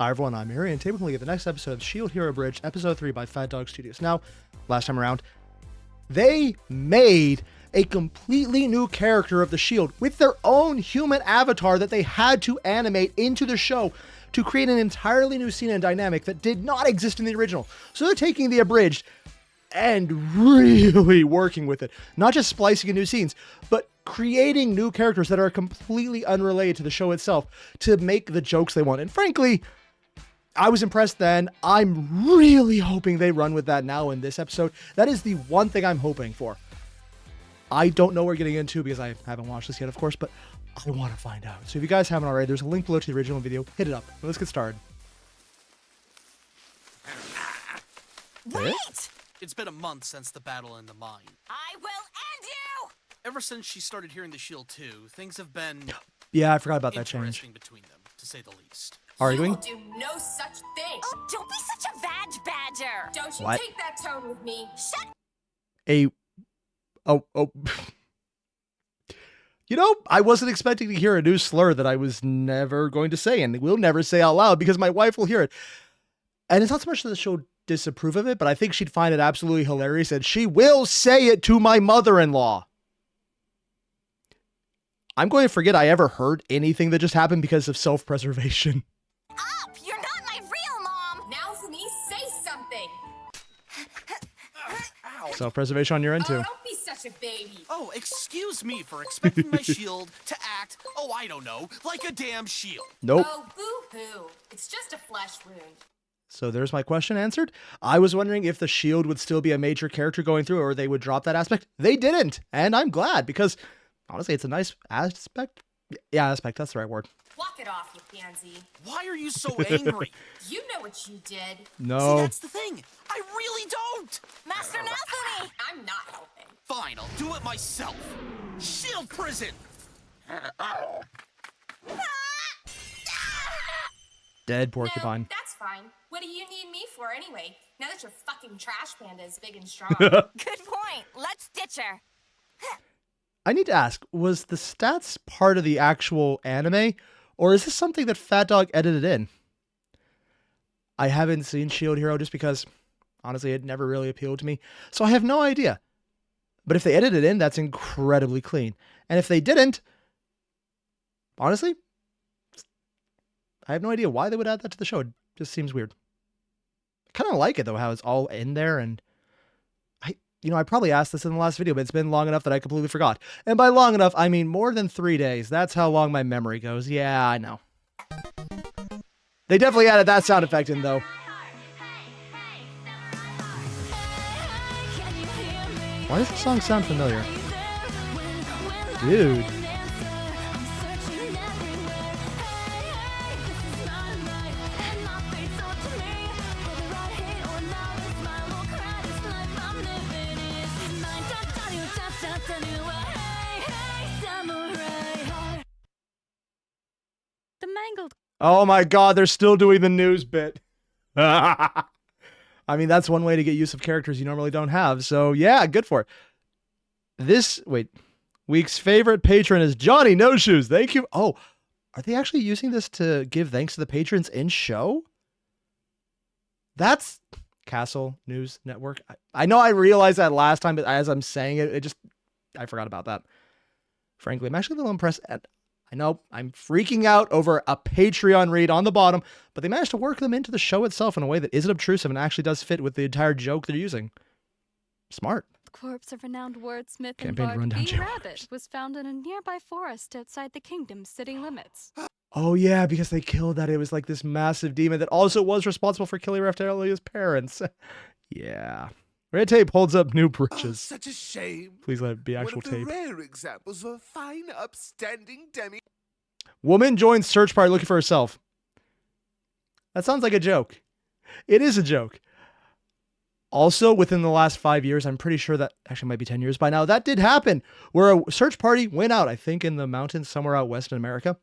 Hi everyone, I'm Airier, and today we're going to get the next episode of Shield Hero Abridged, Episode 3 by PhatDogStudios. Now, last time around, they made a completely new character of the Shield with their own human avatar that they had to animate into the show to create an entirely new scene and dynamic that did not exist in the original. So they're taking the Abridged and really working with it. Not just splicing in new scenes, but creating new characters that are completely unrelated to the show itself to make the jokes they want. And frankly, I was impressed then. I'm really hoping they run with that now in this episode. That is the one thing I'm hoping for. I don't know what we're getting into because I haven't watched this yet, of course, but I want to find out. So if you guys haven't already, there's a link below to the original video. Hit it up. Let's get started. Wait! It's been a month since the battle in the mine. I will end you! Ever since she started hearing the Shield 2, things have been... Yeah, I forgot about that change. Interesting between them, to say the least. Arguing? You will do no such thing! Oh, don't be such a vag badger! Don't you What? take that tone with me! Shut You know, I wasn't expecting to hear a new slur that I was never going to say and will never say out loud because my wife will hear it. And it's not so much that the show disapprove of it, but I think she'd find it absolutely hilarious and she will say it to my mother-in-law. I'm going to forget I ever heard anything that just happened because of self-preservation. up! You're not my real mom! Now for me, say something! Ow. Self-preservation on your end Oh, too. don't be such a baby! Oh, excuse me for expecting my shield to act, oh, I don't know, like a damn shield. Nope. Oh, boo-hoo. It's just a flesh wound. So there's my question answered. I was wondering if the Shield would still be a major character going through or they would drop that aspect. They didn't. And I'm glad because honestly, it's a nice aspect. Yeah, aspect. That's the right word. Walk it off, you pansy. Why are you so angry? You know what you did. No. See, that's the thing. I really don't. Master Nathuni! I'm not helping. Fine, I'll do it myself. Shield prison. Dead porcupine. No, that's fine. What do you need me for anyway? Now that your fucking trash panda is big and strong. Good point. Let's ditch her. I need to ask, was the stats part of the actual anime or is this something that PhatDog edited in? I haven't seen Shield Hero just because honestly, it never really appealed to me. So I have no idea. But if they edited it in, that's incredibly clean. And if they didn't, honestly, I have no idea why they would add that to the show. It just seems weird. I kind of like it though, how it's all in there. And I probably asked this in the last video, but it's been long enough that I completely forgot. And by long enough, I mean more than 3 days. That's how long my memory goes. Yeah, I know. They definitely added that sound effect in though. Why does the song sound familiar? Dude. The mangled. Oh my god, they're still doing the news bit. I mean, that's one way to get use of characters you normally don't have. So yeah, good for it. Week's favorite patron is Johnny No Shoes. Thank you. Oh, are they actually using this to give thanks to the patrons in show? That's Castle News Network. I know I realized that last time, but as I'm saying it, I forgot about that. Frankly, I'm actually a little impressed. I know I'm freaking out over a Patreon read on the bottom, but they managed to work them into the show itself in a way that isn't obtrusive and actually does fit with the entire joke they're using. Smart. The corpse of renowned wordsmith Campaign and to bard run down B. jail Rabbit orders. was found in a nearby forest outside the kingdom's city limits. Oh yeah, because they killed that. It was like this massive demon that also was responsible for killing Raftalia's parents. Yeah. Red tape holds up new bridges. Such a shame. Please let it be One actual of the tape. rare examples of a fine, upstanding demi. Woman joins search party looking for herself. That sounds like a joke. It is a joke. Also, within the last 5 years, I'm pretty sure that actually might be 10 years by now, that did happen where a search party went out, I think in the mountains somewhere out west in America,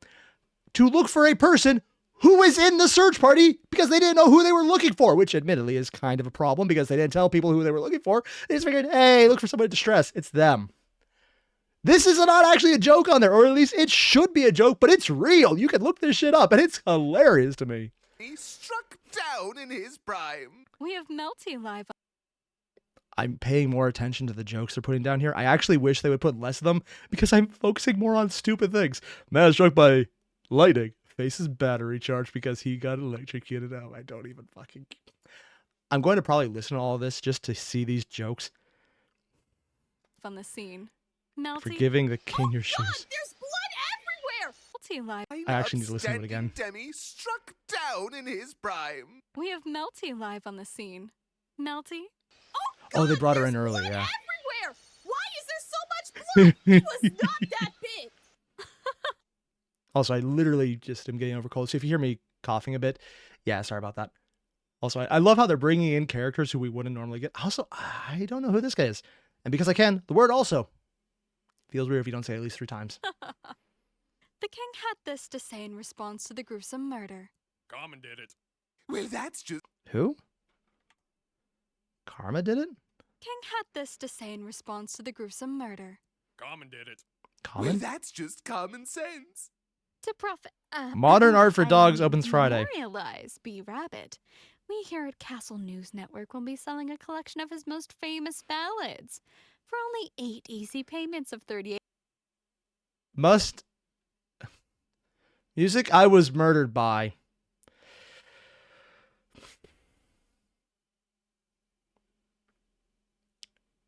to look for a person who was in the search party because they didn't know who they were looking for, which admittedly is kind of a problem because they didn't tell people who they were looking for. They just figured, hey, look for somebody in distress. It's them. This is not actually a joke on there, or at least it should be a joke, but it's real. You can look this shit up, and it's hilarious to me. He struck down in his prime. We have Melty live. I'm paying more attention to the jokes they're putting down here. I actually wish they would put less of them because I'm focusing more on stupid things. Man struck by lightning. Faces battery charged because he got electrocuted. Oh, I don't even fucking... I'm going to probably listen to all of this just to see these jokes. On the scene. Melty. Forgiving the king your shoes. There's blood everywhere! Melty live. I actually need to listen to it again. Demi struck down in his prime. We have Melty live on the scene. Melty. Oh, they brought her in early, yeah. Everywhere! Why is there so much blood? It was not that big! Also, I literally just am getting over cold. So if you hear me coughing a bit, yeah, sorry about that. Also, I love how they're bringing in characters who we wouldn't normally get. Also, I don't know who this guy is. And because I can, the word also feels weird if you don't say it at least 3 times. The king had this to say in response to the gruesome murder. Carmen did it. Well, that's just... Who? Karma did it? King had this to say in response to the gruesome murder. Carmen did it. Well, Common? that's just common sense. To profit. Modern Art for Dogs opens Friday. Memorialize B. Rabbit. We here at Castle News Network will be selling a collection of his most famous ballads for only 8 easy payments of 38. Must. Music I was murdered by.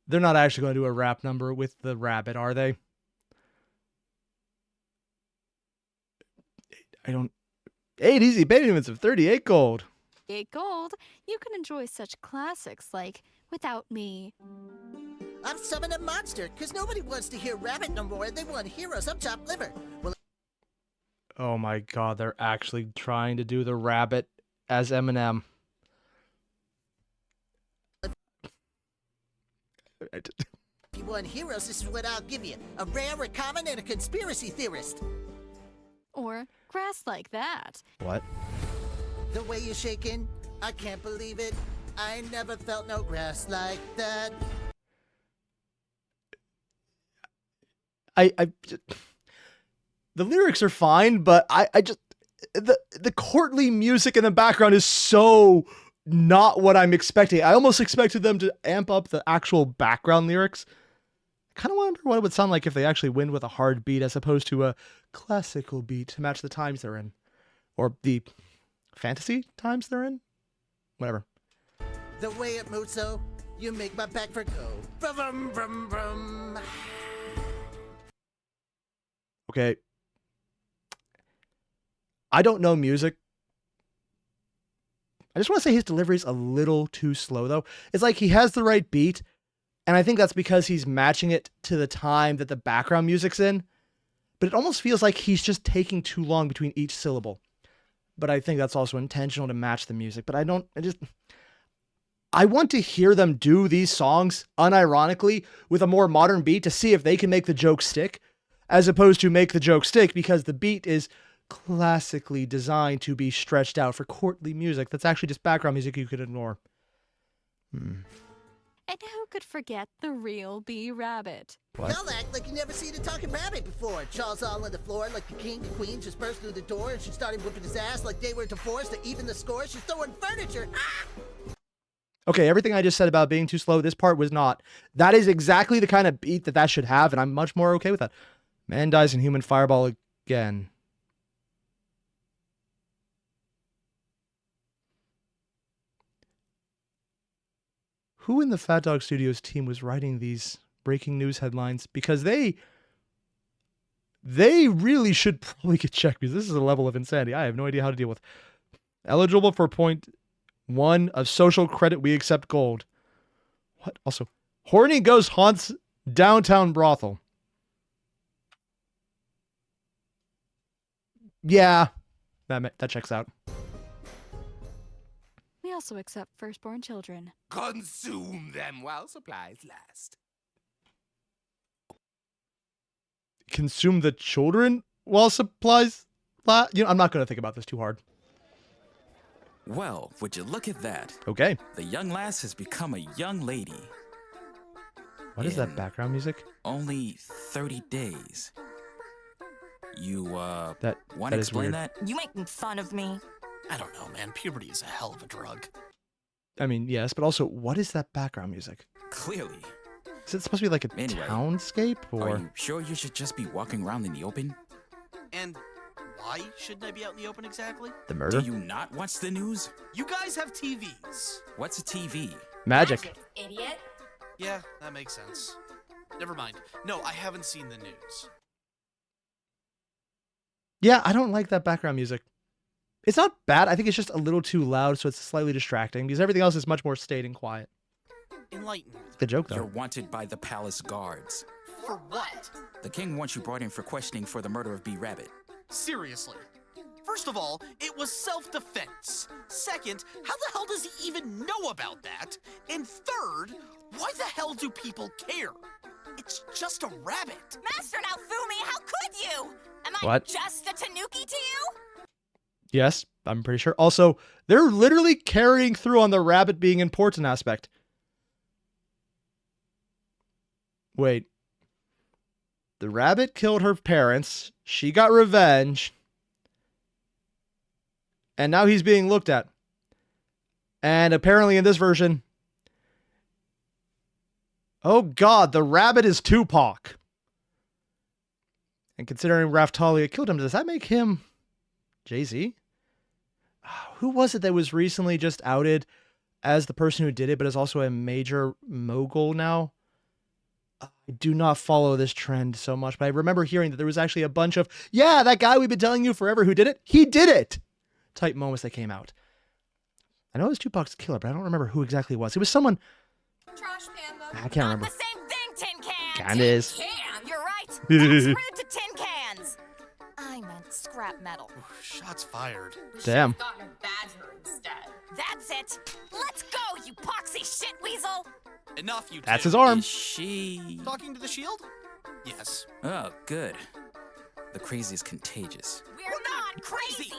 They're not actually going to do a rap number with the rabbit, are they? I don't... 8 easy payments of 38 gold. 8 gold, you can enjoy such classics like Without Me. I'm summoning a monster, because nobody wants to hear Rabbit no more. They want heroes up chopped liver. Well, Oh my god, they're actually trying to do the rabbit as Eminem. if you want heroes, this is what I'll give you. A rare, a common, and a conspiracy theorist. Or Grass Like That. What? The way you're shaking, I can't believe it. I never felt no grass like that. The lyrics are fine, but I just the courtly music in the background is so not what I'm expecting. I almost expected them to amp up the actual background lyrics. I kind of wonder what it would sound like if they actually went with a hard beat as opposed to a classical beat to match the times they're in, or the fantasy times they're in. Whatever. The way it moves, so you make my back for go. Brum, brum, brum. Okay. I don't know music. I just want to say his delivery is a little too slow, though. It's like he has the right beat, and I think that's because he's matching it to the time that the background music's in. But it almost feels like he's just taking too long between each syllable. But I think that's also intentional to match the music. But I want to hear them do these songs unironically with a more modern beat to see if they can make the joke stick, as opposed to make the joke stick because the beat is classically designed to be stretched out for courtly music that's actually just background music you could ignore. And who could forget the real B. Rabbit? What? Y'all act like you never seen a talking rabbit before. Charles all on the floor like the king, the queen just burst through the door and she started whipping his ass like they were divorced to even the score. She's throwing furniture. Ah! Okay, everything I just said about being too slow, this part was not. That is exactly the kind of beat that should have, and I'm much more okay with that. Man dies in human fireball again. Who in the PhatDogStudios team was writing these breaking news headlines? Because they really should probably get checked, because this is a level of insanity I have no idea how to deal with. Eligible for 0.1 of social credit, we accept gold. What? Also, horny ghost haunts downtown brothel. Yeah, that checks out. We also accept firstborn children. Consume them while supplies last. Consume the children while supplies last? I'm not going to think about this too hard. Well, would you look at that? Okay. The young lass has become a young lady. What is that In background music? Only 30 days. You, That want to is explain weird. that? You making fun of me? I don't know, man. Puberty is a hell of a drug. I mean, yes, but also, what is that background music? Clearly. Is it supposed to be like a Anyway, townscape, Are or? you sure you should just be walking around in the open? And why shouldn't I be out in the open exactly? The Do murder? you not watch the news? You guys have TVs. What's a TV? Magic. Idiot. Yeah, that makes sense. Never mind. No, I haven't seen the news. Yeah, I don't like that background music. It's not bad. I think it's just a little too loud, so it's slightly distracting, because everything else is much more staid and quiet. Enlighten me. Good joke, You're though. wanted by the palace guards. For what? The king wants you brought in for questioning for the murder of B. Rabbit. Seriously. First of all, it was self-defense. Second, how the hell does he even know about that? And third, why the hell do people care? It's just a rabbit. Master Naofumi, how could you? Am I What? just a tanuki to you? Yes, I'm pretty sure. Also, they're literally carrying through on the rabbit being important aspect. Wait. The rabbit killed her parents. She got revenge. And now he's being looked at. And apparently in this version... Oh god, the rabbit is Tupac. And considering Raftalia killed him, does that make him Jay-Z? Who was it that was recently just outed as the person who did it, but is also a major mogul now? I do not follow this trend so much, but I remember hearing that there was actually a bunch of, yeah, that guy we've been telling you forever who did it, he did it! Type moments that came out. I know it was Tupac's killer, but I don't remember who exactly it was. It was someone... Trash panda. I can't Not remember. the same thing, tin can. Kinda is. Can, you're right. That's rude to tin cans. I meant scrap metal. Shots fired. Damn. Gotten a badger instead. That's it. Let's go, you poxy shit weasel. Enough, you That's two. his arm. Is she... Talking to the shield? Yes. Oh, good. The crazy is contagious. We're not crazy.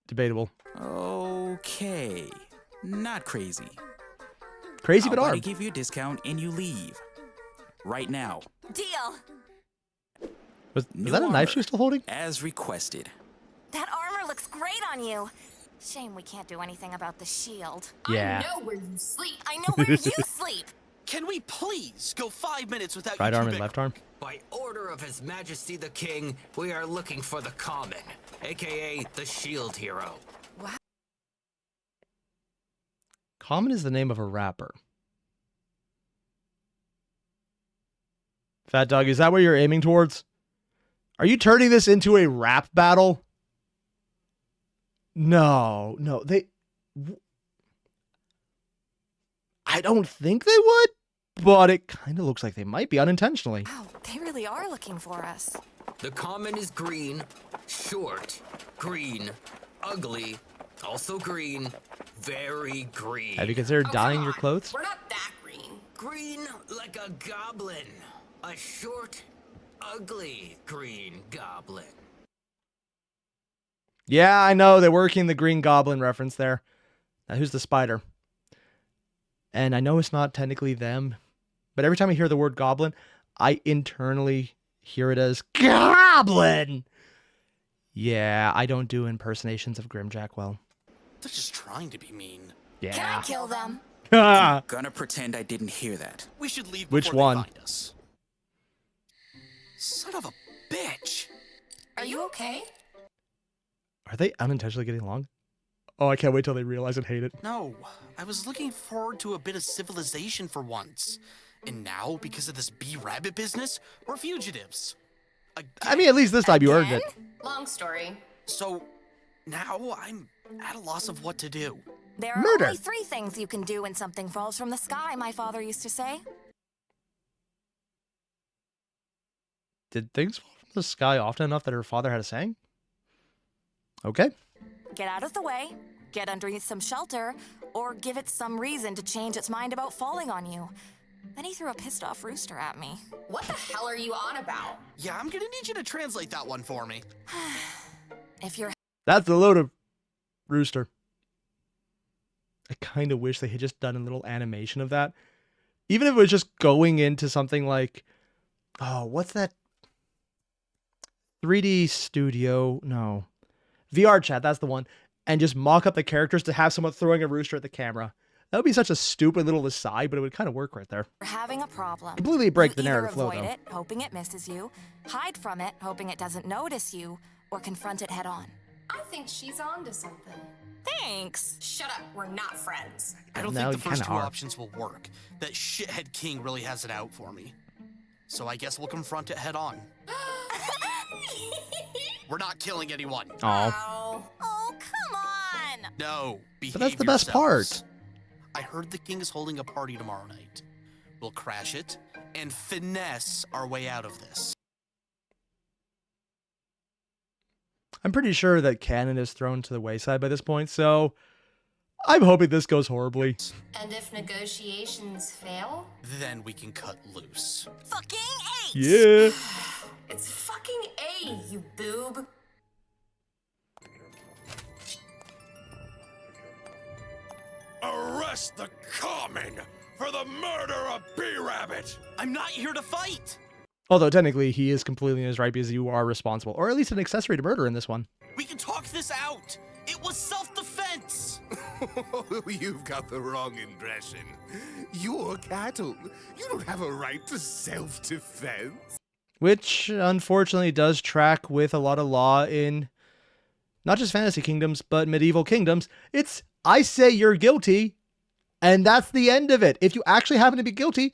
Debatable. Okay. Not crazy. Crazy but I'll armed. give you a discount and you leave. Right now. Deal. Was New that a knife armor, she was still holding? As requested. That armor looks great on you. Shame we can't do anything about the shield. Yeah. I know where you sleep. I know where you sleep. Can we please go 5 minutes without Right you arm two and left arm. By order of His Majesty the King, we are looking for the Common, aka the Shield Hero. Common is the name of a rapper. Fat Dog, is that what you're aiming towards? Are you turning this into a rap battle? No, I don't think they would, but it kind of looks like they might be unintentionally. Wow, they really are looking for us. The Common is green, short, green, ugly, also green, very green. Have you considered Oh, dyeing come your on. clothes? We're not that green. Green like a goblin. A short, ugly green goblin. Yeah, I know. They're working the Green Goblin reference there. Now, who's the spider? And I know it's not technically them, but every time I hear the word goblin, I internally hear it as goblin. Yeah, I don't do impersonations of Grimjack well. They're just trying to be mean. Can I Yeah. kill them? Gonna pretend I didn't hear that. We should leave Which before one? they find us. Son of a bitch. Are you okay? Are they unintentionally getting along? Oh, I can't wait till they realize and hate it. No, I was looking forward to a bit of civilization for once. And now, because of this bee-rabbit business, we're fugitives. I mean, at least this time you earned it. Long story. So, now I'm at a loss of what to do. There are Murder. only 3 things you can do when something falls from the sky, my father used to say. Did things fall from the sky often enough that her father had a saying? Okay. Get out of the way, get underneath some shelter, or give it some reason to change its mind about falling on you. Then he threw a pissed off rooster at me. What the hell are you on about? Yeah, I'm gonna need you to translate that one for me. If you're That's a load of rooster. I kind of wish they had just done a little animation of that. Even if it was just going into something like, oh, what's that? 3D Studio? No. VR Chat, that's the one. and just mock up the characters to have someone throwing a rooster at the camera. That would be such a stupid little aside, but it would kind of work right there. You're having a problem. Completely break You the narrative either flow, avoid though. it, hoping it misses you, hide from it, hoping it doesn't notice you, or confront it head on. I think she's on to something. Thanks. Shut up, we're not friends. I don't No, think the you first kinda two are. options will work. That shithead king really has it out for me. So I guess we'll confront it head on. We're not killing anyone. Aw. Oh, come on. No, But that's the best part. yourselves. I heard the king is holding a party tomorrow night. We'll crash it and finesse our way out of this. I'm pretty sure that canon is thrown to the wayside by this point, so I'm hoping this goes horribly. And if negotiations fail? Then we can cut loose. Fucking H. Yeah. It's fucking A, you boob. Arrest the common for the murder of B-Rabbit! I'm not here to fight! Although technically he is completely in his right because you are responsible, or at least an accessory to murder in this one. We can talk this out! It was self-defense! You've got the wrong impression. You're cattle. You don't have a right to self-defense. Which unfortunately does track with a lot of law in not just fantasy kingdoms, but medieval kingdoms. It's, I say you're guilty, and that's the end of it. If you actually happen to be guilty,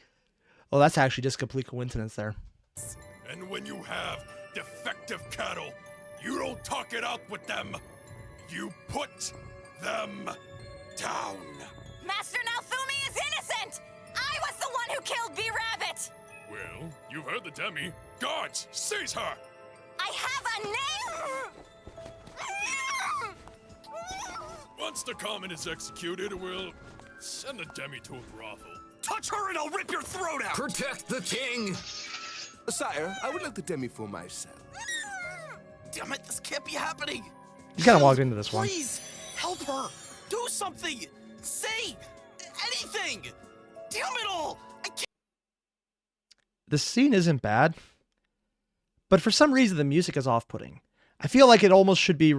well, that's actually just complete coincidence there. And when you have defective cattle, you don't talk it out with them. You put them down. Master Naofumi is innocent. I was the one who killed B-Rabbit. Well, you've heard the demi. Guards, seize her! I have a name. Once the common is executed, we'll send the demi to a brothel. Touch her and I'll rip your throat out! Protect the king! Sire, I would like the demi for myself. Damn it, this can't be happening! You kind of walked into this one. Please, help her! Do something! Say anything! Damn it all! I can't. The scene isn't bad, but for some reason the music is off-putting. I feel like it almost should be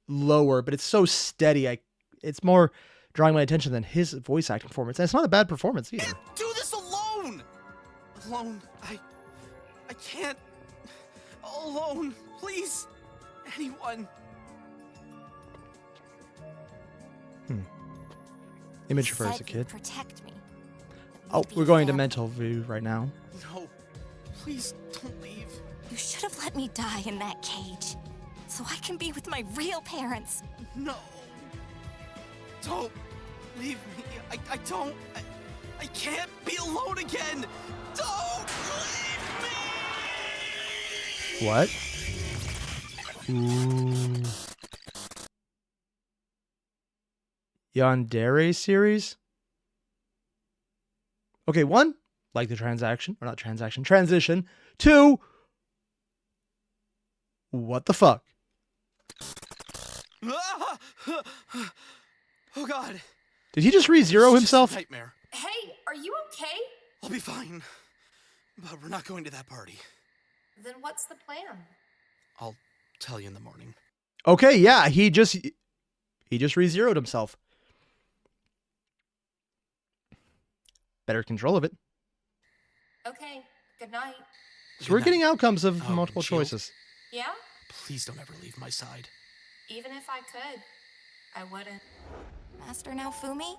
lower, but it's so steady. It's more drawing my attention than his voice acting performance. And it's not a bad performance either. Do this alone! Alone. I can't. Alone. Please. Anyone. Image for as a Said kid. you'd protect me. Oh, we're going to mental view right now. No. Please don't leave. You should have let me die in that cage, so I can be with my real parents. No. Don't leave me. I don't. I can't be alone again. Don't leave me. What? Ooh. Yandere series? Okay, one, like the transition. Two, what the fuck? Oh God. Did he just re-zero It's just a himself? nightmare. Hey, are you okay? I'll be fine. But we're not going to that party. Then what's the plan? I'll tell you in the morning. Okay, yeah, he just re-zeroed himself. Better control of it. Okay, good night. So we're getting outcomes of Oh, multiple Shield? choices. Yeah? Please don't ever leave my side. Even if I could, I wouldn't. Master Naofumi,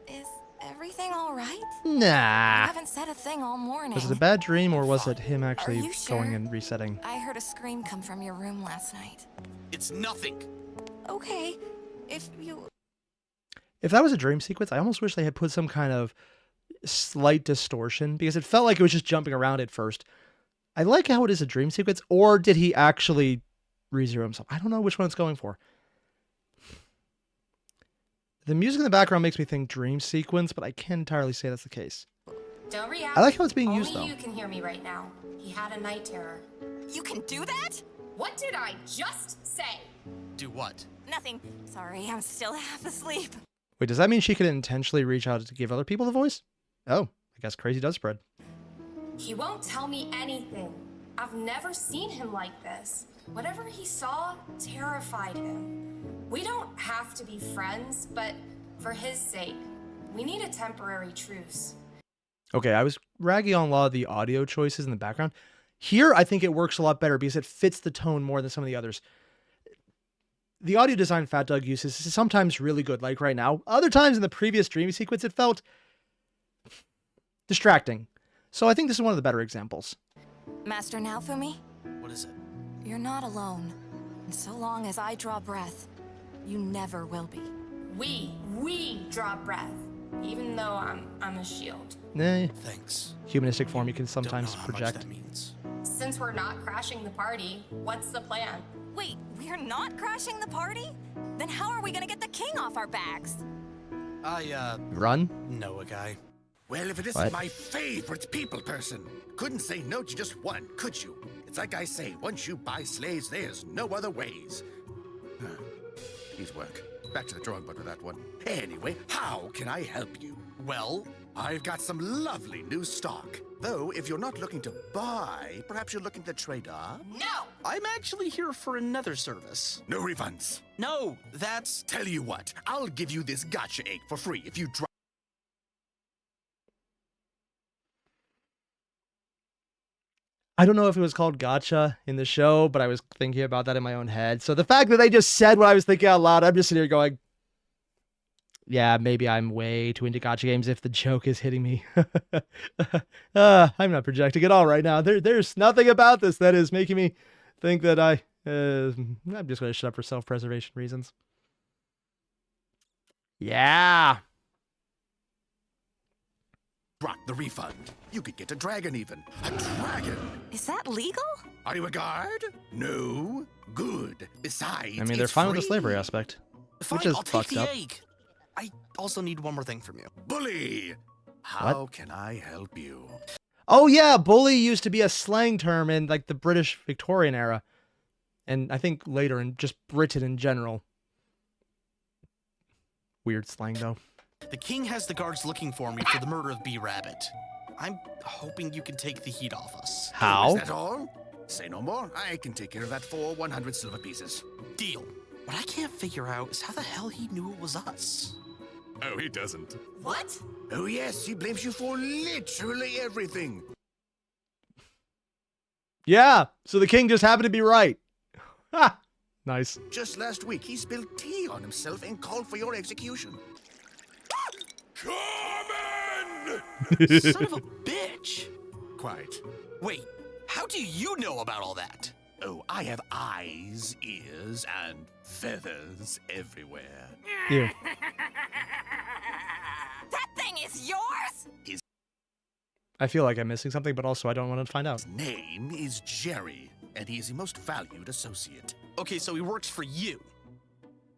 is everything all right? I Nah. haven't said a thing all morning. Was it a bad dream or was it him actually you sure? going and resetting? I heard a scream come from your room last night. It's nothing. Okay, if you... If that was a dream sequence, I almost wish they had put some kind of slight distortion because it felt like it was just jumping around at first. I like how it is a dream sequence, or did he actually re-zero himself? I don't know which one it's going for. The music in the background makes me think dream sequence, but I can't entirely say that's the case. Don't react. I like how it's being Only used, though. you can hear me right now. He had a night terror. You can do that? What did I just say? Do what? Nothing. Sorry, I'm still half asleep. Wait, does that mean she could intentionally reach out to give other people the voice? Oh, I guess crazy does spread. He won't tell me anything. I've never seen him like this. Whatever he saw terrified him. We don't have to be friends, but for his sake, we need a temporary truce. Okay, I was ragging on a lot of the audio choices in the background. Here, I think it works a lot better because it fits the tone more than some of the others. The audio design PhatDog uses is sometimes really good, like right now. Other times in the previous dreamy sequence, it felt distracting. So I think this is one of the better examples. Master Naofumi, What is it? you're not alone. And so long as I draw breath, you never will be. We draw breath, even though I'm a shield. Thanks. Humanistic form you can Don't know sometimes how much project. that means. Since we're not crashing the party, what's the plan? Wait, we're not crashing the party? Then how are we gonna get the king off our backs? I Run? know a guy. Well, if it isn't my favorite people person. Couldn't say no to just one, could you? It's like I say, once you buy slaves, there's no other ways. Please work. Back to the drawing board with that one. Anyway, how can I help you? Well, I've got some lovely new stock. Though, if you're not looking to buy, perhaps you're looking to trade up? No! I'm actually here for another service. No refunds. No, that's... Tell you what, I'll give you this gotcha egg for free if you drop. I don't know if it was called gotcha in the show, but I was thinking about that in my own head. So the fact that they just said what I was thinking out loud, I'm just sitting here going, yeah, maybe I'm way too into gotcha games if the joke is hitting me. I'm not projecting at all right now. There's nothing about this that is making me think that I'm just going to shut up for self-preservation reasons. Yeah. Drop the refund. You could get a dragon even. A dragon! Is that legal? Are you a guard? No? Good. Besides, I mean, they're it's fine with the free. slavery aspect, Fine, which is I'll take fucked the up. egg. I also need one more thing from you. Bully! How can I help you? Oh yeah, bully used to be a slang term in like the British Victorian era. And I think later in just Britain in general. Weird slang though. The king has the guards looking for me for the murder of B. Rabbit. I'm hoping you can take the heat off us. How? Is that all? Say no more. I can take care of that for 100 silver pieces. Deal. What I can't figure out is how the hell he knew it was us. Oh, he doesn't. What? Oh yes, he blames you for literally everything. Yeah, so the king just happened to be right. Ha! Nice. Just last week, he spilled tea on himself and called for your execution. Common! Son of a bitch. Quite. Wait, how do you know about all that? Oh, I have eyes, ears, and feathers everywhere. Ew. That thing is yours? I feel like I'm missing something, but also I don't want to find out. His name is Jerry, and he is the most valued associate. Okay, so he works for you.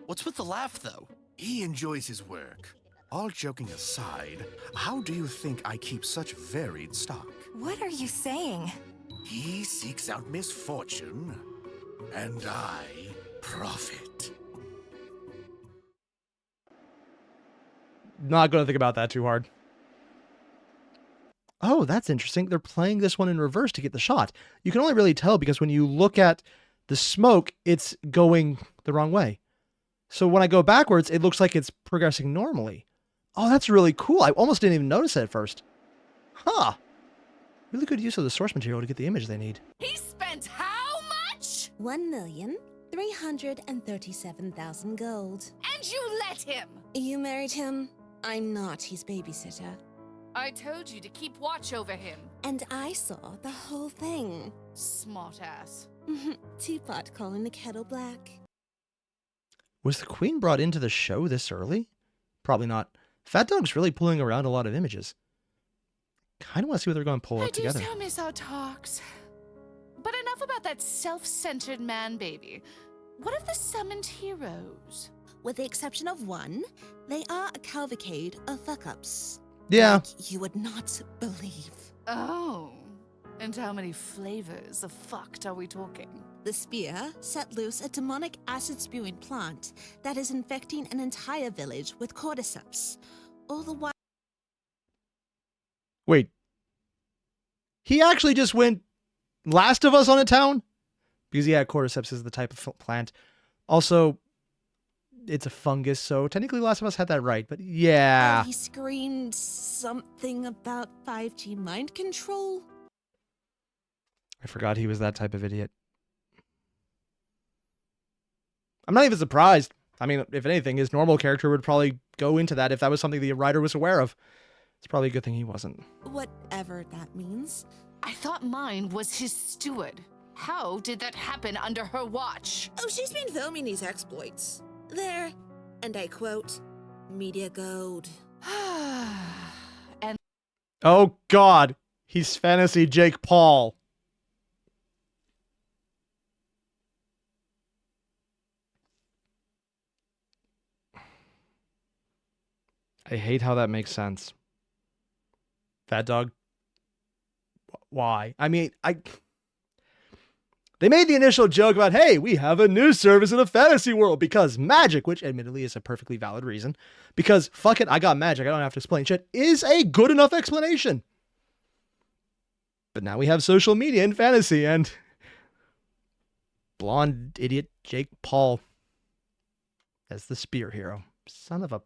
What's with the laugh, though? He enjoys his work. All joking aside, how do you think I keep such varied stock? What are you saying? He seeks out misfortune, and I profit. Not going to think about that too hard. Oh, that's interesting. They're playing this one in reverse to get the shot. You can only really tell because when you look at the smoke, it's going the wrong way. So when I go backwards, it looks like it's progressing normally. Oh, that's really cool. I almost didn't even notice it at first. Huh. Really good use of the source material to get the image they need. He spent how much? 1,337,000 gold. And you let him! You married him? I'm not his babysitter. I told you to keep watch over him. And I saw the whole thing. Smart ass. Teapot calling the kettle black. Was the queen brought into the show this early? Probably not. PhatDog's really pulling around a lot of images. Kind of want to see what they're going to pull out together. I do so miss our talks. But enough about that self-centered man baby. What of the summoned heroes? With the exception of one, they are a cavalcade of fuck-ups. Yeah. Like you would not believe. Oh. And how many flavors of fucked are we talking? The spear set loose a demonic acid-spewing plant that is infecting an entire village with cordyceps. All the while... Wait. He actually just went Last of Us on a town? Because, yeah, cordyceps is the type of plant. Also, it's a fungus, so technically Last of Us had that right, but yeah. He screamed something about 5G mind control. I forgot he was that type of idiot. I'm not even surprised. I mean, if anything, his normal character would probably go into that if that was something the writer was aware of. It's probably a good thing he wasn't. Whatever that means. I thought mine was his steward. How did that happen under her watch? Oh, she's been filming these exploits. They're, and I quote, media gold. And Oh, God. He's fantasy Jake Paul. I hate how that makes sense. Fat Dog. Why? I mean, they made the initial joke about, hey, we have a news service in a fantasy world because magic, which admittedly is a perfectly valid reason, because fuck it, I got magic, I don't have to explain shit, is a good enough explanation. But now we have social media in fantasy and blonde idiot Jake Paul as the spear hero. Son of a...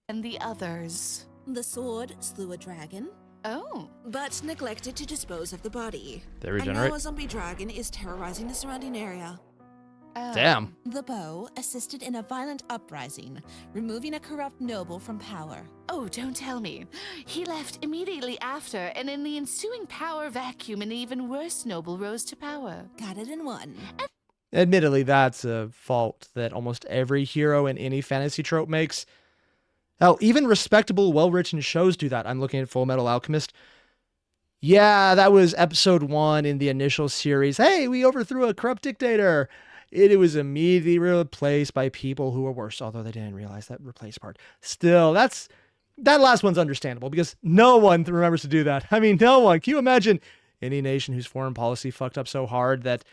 And the others. The sword slew a dragon. Oh. But neglected to dispose of the body. They regenerate. And now a zombie dragon is terrorizing the surrounding area. Damn. The bow assisted in a violent uprising, removing a corrupt noble from power. Oh, don't tell me. He left immediately after, and in the ensuing power vacuum, an even worse noble rose to power. Got it in one. Admittedly, that's a fault that almost every hero in any fantasy trope makes. Hell, even respectable, well-written shows do that. I'm looking at Full Metal Alchemist. Yeah, that was episode 1 in the initial series. Hey, we overthrew a corrupt dictator. It was immediately replaced by people who were worse, although they didn't realize that replace part. Still, that last one's understandable because no one remembers to do that. I mean, no one. Can you imagine any nation whose foreign policy fucked up so hard that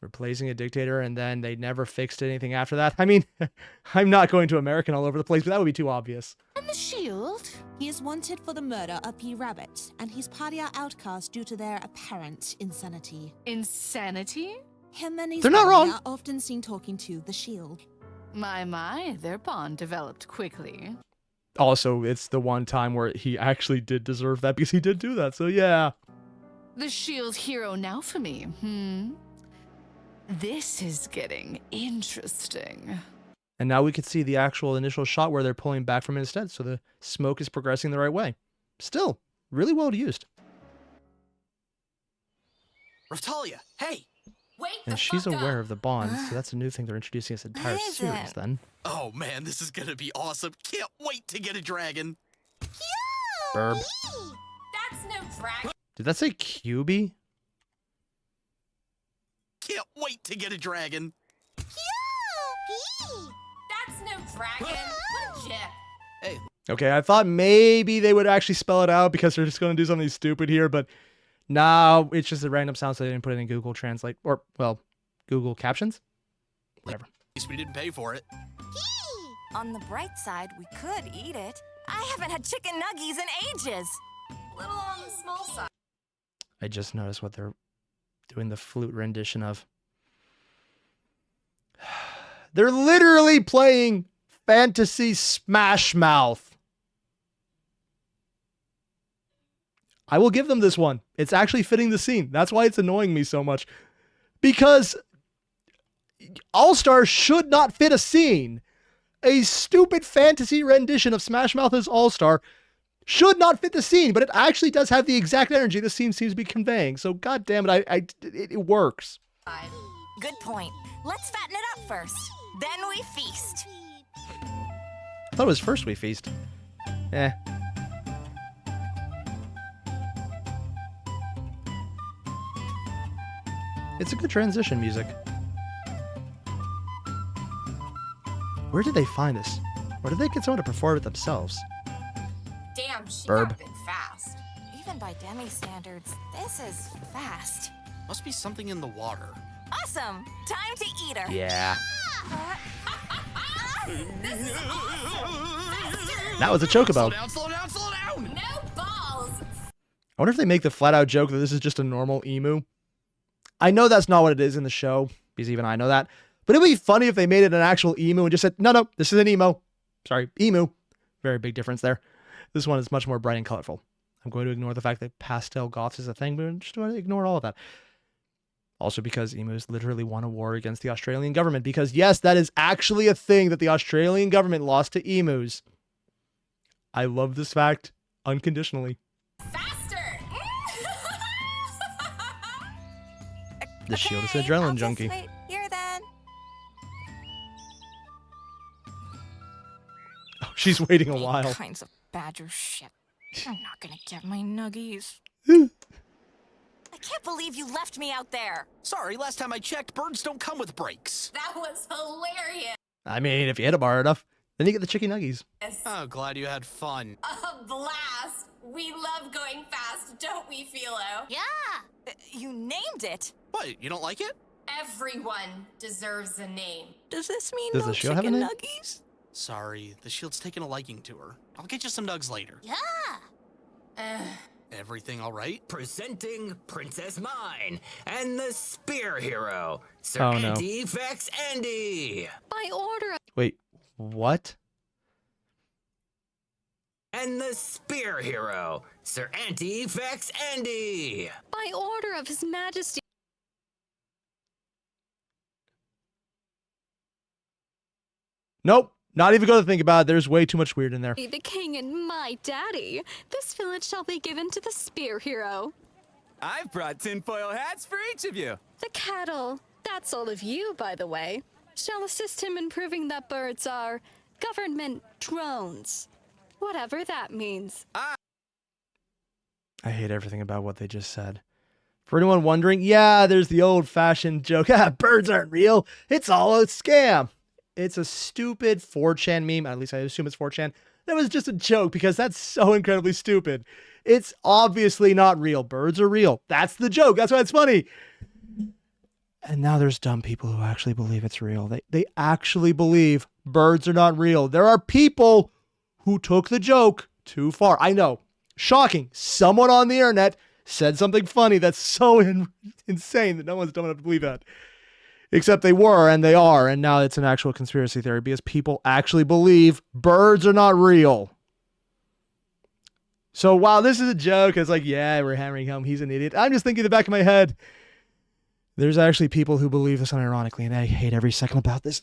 replacing a dictator and then they never fixed anything after that? I mean, I'm not going to American all over the place, but that would be too obvious. And the shield? He is wanted for the murder of P. Rabbit, and he's paria outcast due to their apparent insanity. Insanity? Him and his They're not wrong. are often seen talking to the shield. My, their bond developed quickly. Also, it's the one time where he actually did deserve that because he did do that, so yeah. The shield hero now for me, This is getting interesting. And now we can see the actual initial shot where they're pulling back from it instead, so the smoke is progressing the right way. Still, really well used. Ratalia, hey! And she's aware of the bond, so that's a new thing they're introducing as an entire series then. Oh man, this is gonna be awesome. Can't wait to get a dragon. Burb. That's no dragon. Did that say QB? Can't wait to get a dragon. That's no dragon. What a jip. Hey. Okay, I thought maybe they would actually spell it out because they're just going to do something stupid here, but no, it's just a random sound, so they didn't put it in Google Translate, or, well, Google Captions? Whatever. At least we didn't pay for it. On the bright side, we could eat it. I haven't had chicken nuggies in ages. Little on the small side. I just noticed what they're doing the flute rendition of. They're literally playing Fantasy Smash Mouth. I will give them this one. It's actually fitting the scene. That's why it's annoying me so much. Because All-Star should not fit a scene. A stupid fantasy rendition of Smash Mouth as All-Star should not fit the scene, but it actually does have the exact energy the scene seems to be conveying. So, god damn it, it works. Good point. Let's fatten it up first. Then we feast. I thought it was first we feast. Eh. It's a good transition music. Where did they find this? Or did they get someone to perform it themselves? Damn, she Burb. got been fast. Even by Demi standards, this is fast. Must be something in the water. Awesome! Time to eat her. Yeah. This is awesome! That was a chocobo. Slow down, slow down, slow down! No balls! I wonder if they make the flat out joke that this is just a normal emu. I know that's not what it is in the show, because even I know that. But it would be funny if they made it an actual emu and just said, no, this is an emo. Sorry, emu. Very big difference there. This one is much more bright and colorful. I'm going to ignore the fact that pastel goths is a thing, but I'm just going to ignore all of that. Also because emus literally won a war against the Australian government. Because yes, that is actually a thing that the Australian government lost to emus. I love this fact unconditionally. Faster! The shield is an adrenaline junkie. Wait here then. Oh, she's waiting a while. All kinds of badger shit. I'm not gonna get my nuggies. I can't believe you left me out there. Sorry, last time I checked, birds don't come with brakes. That was hilarious. I mean, if you hit a bar enough, then you get the chicken nuggies. Oh, glad you had fun. A blast! We love going fast, don't we, Philo? Yeah. You named it. What, you don't like it? Everyone deserves a name. Does this mean Does no the show have a chicken name? nuggies? Sorry, the shield's taking a liking to her. I'll get you some nugs later. Yeah. Everything all right? Presenting Princess Mine and the Spear Hero, Sir Oh, no. Andy Vex Andy. By order of Wait, what? And the Spear Hero, Sir Andy Vex Andy. by order of His Majesty Nope. Not even going to think about it. There's way too much weird in there. the King and my daddy, this village shall be given to the Spear Hero. I've brought tinfoil hats for each of you. The cattle, that's all of you, by the way, shall assist him in proving that birds are government drones. Whatever that means. I hate everything about what they just said. For anyone wondering, yeah, there's the old-fashioned joke. Birds aren't real. It's all a scam. It's a stupid 4chan meme. At least I assume it's 4chan. That was just a joke because that's so incredibly stupid. It's obviously not real. Birds are real. That's the joke. That's why it's funny. And now there's dumb people who actually believe it's real. They actually believe birds are not real. There are people who took the joke too far. I know. Shocking. Someone on the internet said something funny that's so insane that no one's dumb enough to believe that. Except they were, and they are, and now it's an actual conspiracy theory because people actually believe birds are not real. So while this is a joke, it's like, yeah, we're hammering home, he's an idiot. I'm just thinking in the back of my head, there's actually people who believe this unironically, and I hate every second about this.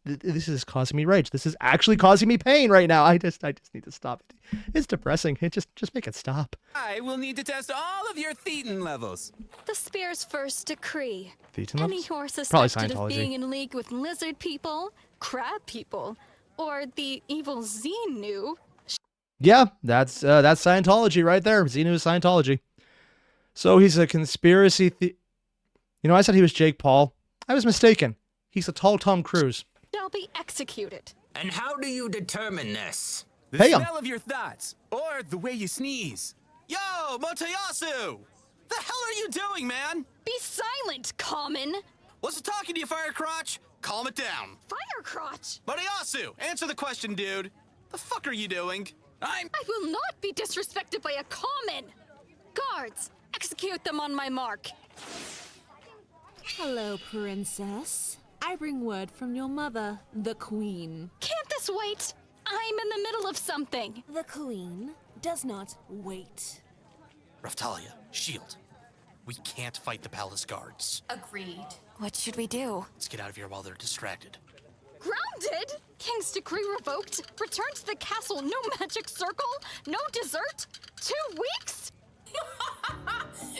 This is causing me rage. This is actually causing me pain right now. I just need to stop it. It's depressing. Just make it stop. I will need to test all of your thetan levels. The Spear's first decree. Thetan Any levels? horse Probably suspected of Scientology. being in league with lizard people, crab people, or the evil Xenu. Yeah, that's Scientology right there. Xenu is Scientology. So he's a conspiracy You know, I said he was Jake Paul. I was mistaken. He's a tall Tom Cruise. Shall be executed. And how do you determine this? The Hey, smell of your thoughts, or the way you sneeze. Yo, Motoyasu! The hell are you doing, man? Be silent, Common. Wasn't talking to you, Firecrotch. Calm it down. Firecrotch. Motoyasu, answer the question, dude. The fuck are you doing? I will not be disrespected by a Common. Guards, execute them on my mark. Hello, Princess. I bring word from your mother, the Queen. Can't this wait? I'm in the middle of something. The Queen does not wait. Raftalia, shield. We can't fight the palace guards. Agreed. What should we do? Let's get out of here while they're distracted. Grounded? King's decree revoked? Return to the castle, no magic circle? No dessert? 2 weeks?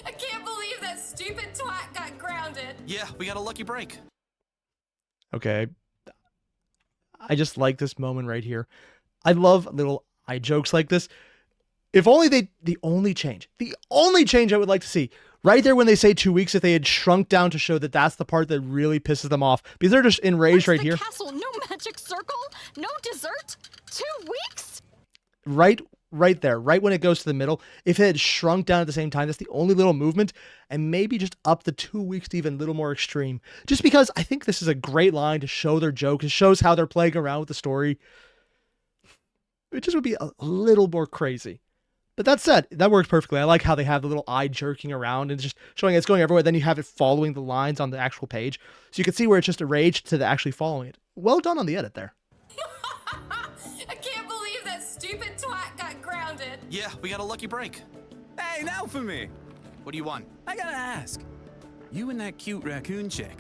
I can't believe that stupid twat got grounded. Yeah, we got a lucky break. Okay. I just like this moment right here. I love little eye jokes like this. If only the only change I would like to see, right there when they say 2 weeks, if they had shrunk down to show that that's the part that really pisses them off. Because they're just enraged right here. Castle, no magic circle? No dessert? 2 weeks? Right there, right when it goes to the middle, if it had shrunk down at the same time, that's the only little movement, and maybe just up the 2 weeks to even a little more extreme. Just because I think this is a great line to show their joke. It shows how they're playing around with the story. It just would be a little more crazy. But that said, that works perfectly. I like how they have the little eye jerking around and just showing it's going everywhere. Then you have it following the lines on the actual page. So you can see where it's just arranged to the actually following it. Well done on the edit there. I can't believe that stupid twat got grounded. Yeah, we got a lucky break. Hey, now for me. What do you want? I gotta ask. You and that cute raccoon chick.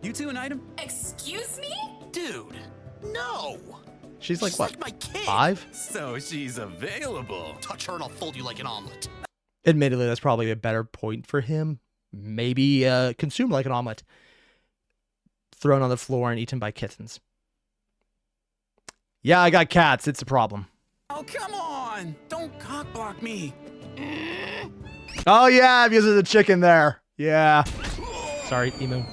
You two an item? Excuse me? Dude, no. She's like, what, my kid. 5? So she's available. Touch her and I'll fold you like an omelet. Admittedly, that's probably a better point for him. Maybe consumed like an omelet. Thrown on the floor and eaten by kittens. Yeah, I got cats. It's a problem. Oh, come on. Don't cockblock me. Oh, yeah, because there's a chicken there. Yeah. Sorry, Emu.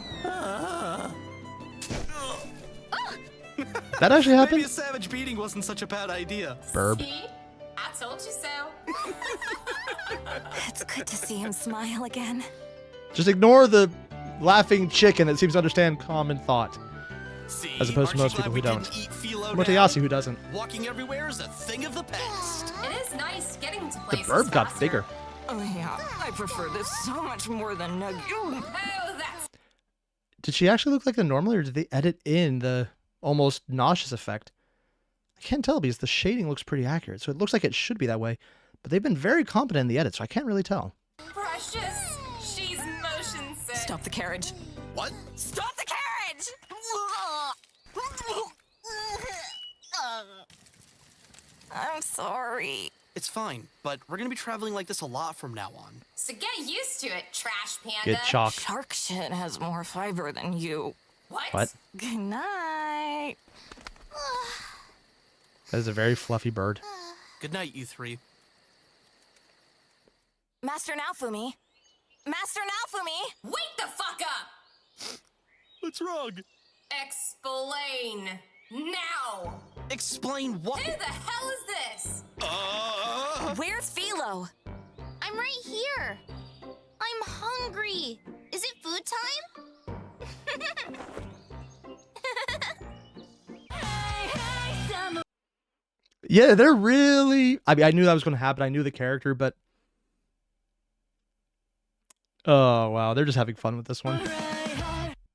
That actually happened? Maybe a savage beating wasn't such a bad idea. Burb. See? I told you so. It's good to see him smile again. Just ignore the laughing chicken that seems to understand common thought. See, as opposed to most people who don't. Motoyasu who doesn't. Walking everywhere is a thing of the past. It is nice getting to The places burb got faster. bigger. Oh yeah, I prefer this so much more than Nugget. Oh, that's... Did she actually look like the normally, or did they edit in the almost nauseous effect? I can't tell because the shading looks pretty accurate, so it looks like it should be that way. But they've been very competent in the edit, so I can't really tell. Precious. She's motion sick. Stop the carriage. What? Stop the carriage! I'm sorry. It's fine, but we're gonna be traveling like this a lot from now on. So get used to it, trash panda. Get chalk. Shark shit has more fiber than you. What? Good night. That is a very fluffy bird. Good night, you three. Master Naofumi. Master Naofumi! Wake the fuck up! What's wrong? Explain. Now! Explain what? Who the hell is this? Where's Philo? I'm right here. I'm hungry. Is it food time? Yeah, they're really... I mean, I knew that was going to happen. I knew the character, but... Oh, wow. They're just having fun with this one.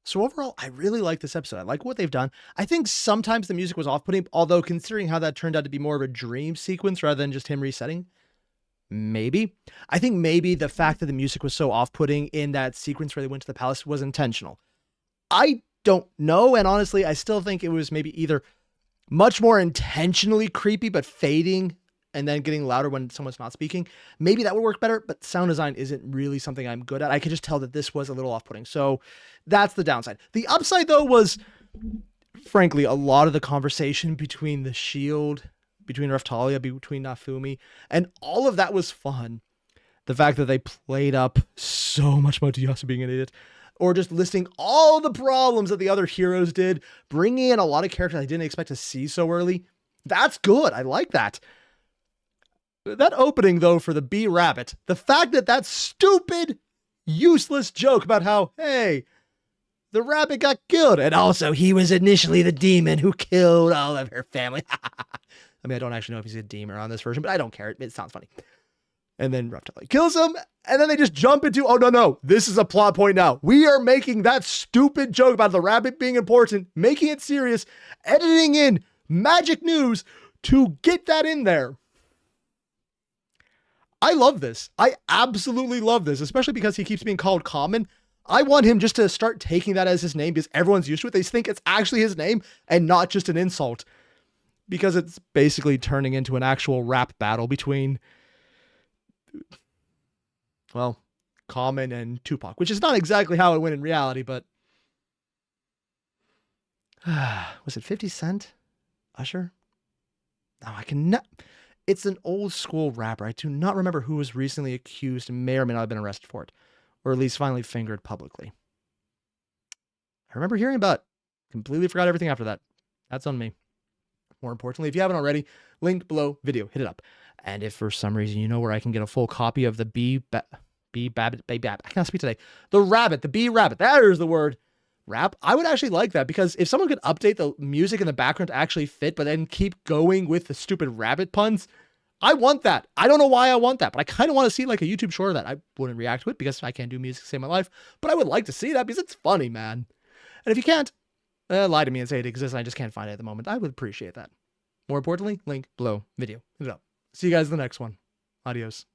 So overall, I really like this episode. I like what they've done. I think sometimes the music was off-putting, although considering how that turned out to be more of a dream sequence rather than just him resetting, maybe. I think maybe the fact that the music was so off-putting in that sequence where they went to the palace was intentional. I don't know, and honestly, I still think it was maybe either much more intentionally creepy, but fading and then getting louder when someone's not speaking. Maybe that would work better, but sound design isn't really something I'm good at. I could just tell that this was a little off-putting. So that's the downside. The upside, though, was, frankly, a lot of the conversation between the shield, between Raphtalia, between Naofumi, and all of that was fun. The fact that they played up so much Motoyasu being an idiot, or just listing all the problems that the other heroes did, bringing in a lot of characters I didn't expect to see so early. That's good. I like that. That opening, though, for the bee rabbit, the fact that that stupid, useless joke about how, hey, the rabbit got killed, and also he was initially the demon who killed all of her family. I mean, I don't actually know if he's a demon on this version, but I don't care. It sounds funny. And then Raphtalia kills him, and then they just jump into, oh, no, this is a plot point now. We are making that stupid joke about the rabbit being important, making it serious, editing in magic news to get that in there. I love this. I absolutely love this, especially because he keeps being called Common. I want him just to start taking that as his name because everyone's used to it. They think it's actually his name and not just an insult, because it's basically turning into an actual rap battle between, well, Common and Tupac, which is not exactly how it went in reality, but was it 50 Cent? Usher? No, I cannot. It's an old school rapper. I do not remember who was recently accused and may or may not have been arrested for it, or at least finally fingered publicly. I remember hearing about it. Completely forgot everything after that. That's on me. More importantly, if you haven't already, linked below video, hit it up. And if for some reason you know where I can get a full copy of the bee rabbit, I cannot speak today. The rabbit, the bee rabbit, there's the word. Rap, I would actually like that, because if someone could update the music in the background to actually fit, but then keep going with the stupid rabbit puns, I want that. I don't know why I want that, but I kind of want to see like a YouTube short of that. I wouldn't react to it because I can't do music to save my life, but I would like to see that because it's funny, man. And if you can't, lie to me and say it exists and I just can't find it at the moment. I would appreciate that. More importantly, link below video. Hit it up. See you guys in the next one. Adios.